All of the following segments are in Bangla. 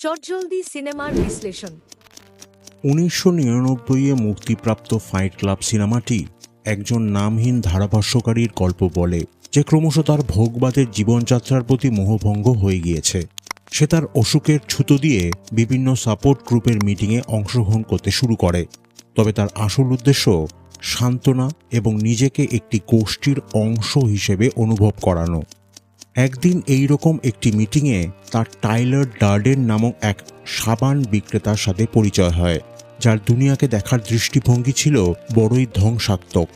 চটজলদি সিনেমার বিশ্লেষণ। 1999-এ মুক্তিপ্রাপ্ত ফাইট ক্লাব সিনেমাটি একজন নামহীন ধারাভাষ্যকারীর গল্প বলে, যে ক্রমশ তার ভোগবাদের জীবনযাত্রার প্রতি মোহভঙ্গ হয়ে গিয়েছে। সে তার অসুখের ছুতো দিয়ে বিভিন্ন সাপোর্ট গ্রুপের মিটিংয়ে অংশগ্রহণ করতে শুরু করে, তবে তার আসল উদ্দেশ্য সান্ত্বনা এবং নিজেকে একটি গোষ্ঠীর অংশ হিসেবে অনুভব করানো। একদিন এইরকম একটি মিটিংয়ে তার টাইলার ডার্ডেন নামক এক সাবান বিক্রেতার সাথে পরিচয় হয়, যার দুনিয়াকে দেখার দৃষ্টিভঙ্গি ছিল বড়ই ধ্বংসাত্মক।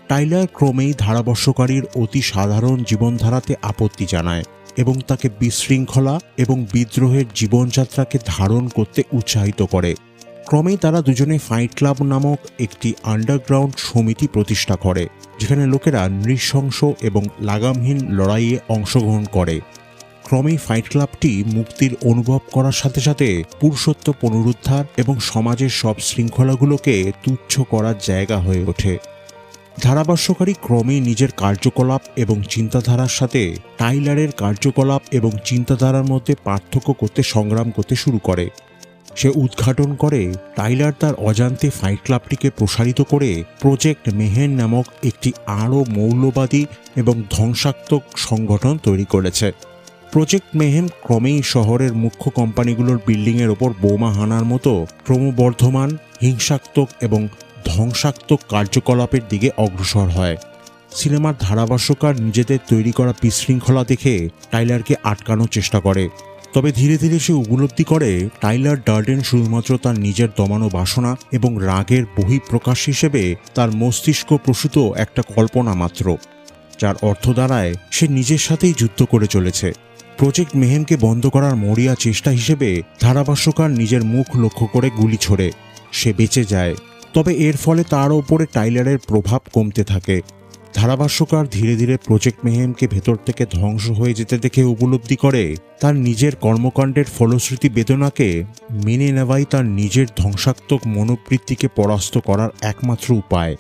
টাইলার ক্রমেই ধারাভাষ্যকারীর অতি সাধারণ জীবনধারাতে আপত্তি জানায় এবং তাকে বিশৃঙ্খলা এবং বিদ্রোহের জীবনযাত্রাকে ধারণ করতে উৎসাহিত করে। ক্রমেই তারা দুজনে ফাইট ক্লাব নামক একটি আন্ডারগ্রাউন্ড সমিতি প্রতিষ্ঠা করে, যেখানে লোকেরা নৃশংস এবং লাগামহীন লড়াইয়ে অংশগ্রহণ করে। ক্রমেই ফাইট ক্লাবটি মুক্তির অনুভব করার সাথে সাথে পুরুষত্ব পুনরুদ্ধার এবং সমাজের সব শৃঙ্খলাগুলোকে তুচ্ছ করার জায়গা হয়ে ওঠে। ধারাভাষ্যকারী ক্রমেই নিজের কার্যকলাপ এবং চিন্তাধারার সাথে টাইলারের কার্যকলাপ এবং চিন্তাধারার মধ্যে পার্থক্য করতে সংগ্রাম করতে শুরু করে। সে উদ্ঘাটন করে টাইলার তার অজান্তে ফাইট ক্লাবটিকে প্রসারিত করে প্রজেক্ট মেহেন নামক একটি আরও মৌলবাদী এবং ধ্বংসাত্মক সংগঠন তৈরি করেছে। প্রজেক্ট মেহেন ক্রমেই শহরের মুখ্য কোম্পানিগুলোর বিল্ডিংয়ের ওপর বোমা হানার মতো ক্রমবর্ধমান হিংসাত্মক এবং ধ্বংসাত্মক কার্যকলাপের দিকে অগ্রসর হয়। সিনেমার ধারাভাষ্যকার নিজেদের তৈরি করা বিশৃঙ্খলা দেখে টাইলারকে আটকানোর চেষ্টা করে, তবে ধীরে ধীরে সে উপলব্ধি করে টাইলার ডার্ডেন শুধুমাত্র তার নিজের দমানো বাসনা এবং রাগের বহিঃপ্রকাশ হিসেবে তার মস্তিষ্ক প্রসূত একটা কল্পনা মাত্র, যার অর্থ দাঁড়ায় সে নিজের সাথেই যুদ্ধ করে চলেছে। প্রজেক্ট মেহেনকে বন্ধ করার মরিয়া চেষ্টা হিসেবে ধারাভাষ্যকার নিজের মুখ লক্ষ্য করে গুলি ছোড়ে। সে বেঁচে যায়, তবে এর ফলে তার ওপরে টাইলারের প্রভাব কমতে থাকে। ধারাভাষ্যকার ধীরে ধীরে প্রজেক্ট মেহেনকে ভেতর থেকে ধ্বংস হয়ে যেতে দেখে উপলব্ধি করে তার নিজের কর্মকাণ্ডের ফলশ্রুতি বেদনাকে মেনে নেওয়াই তার নিজের ধ্বংসাত্মক মনোবৃত্তিকে পরাস্ত করার একমাত্র উপায়।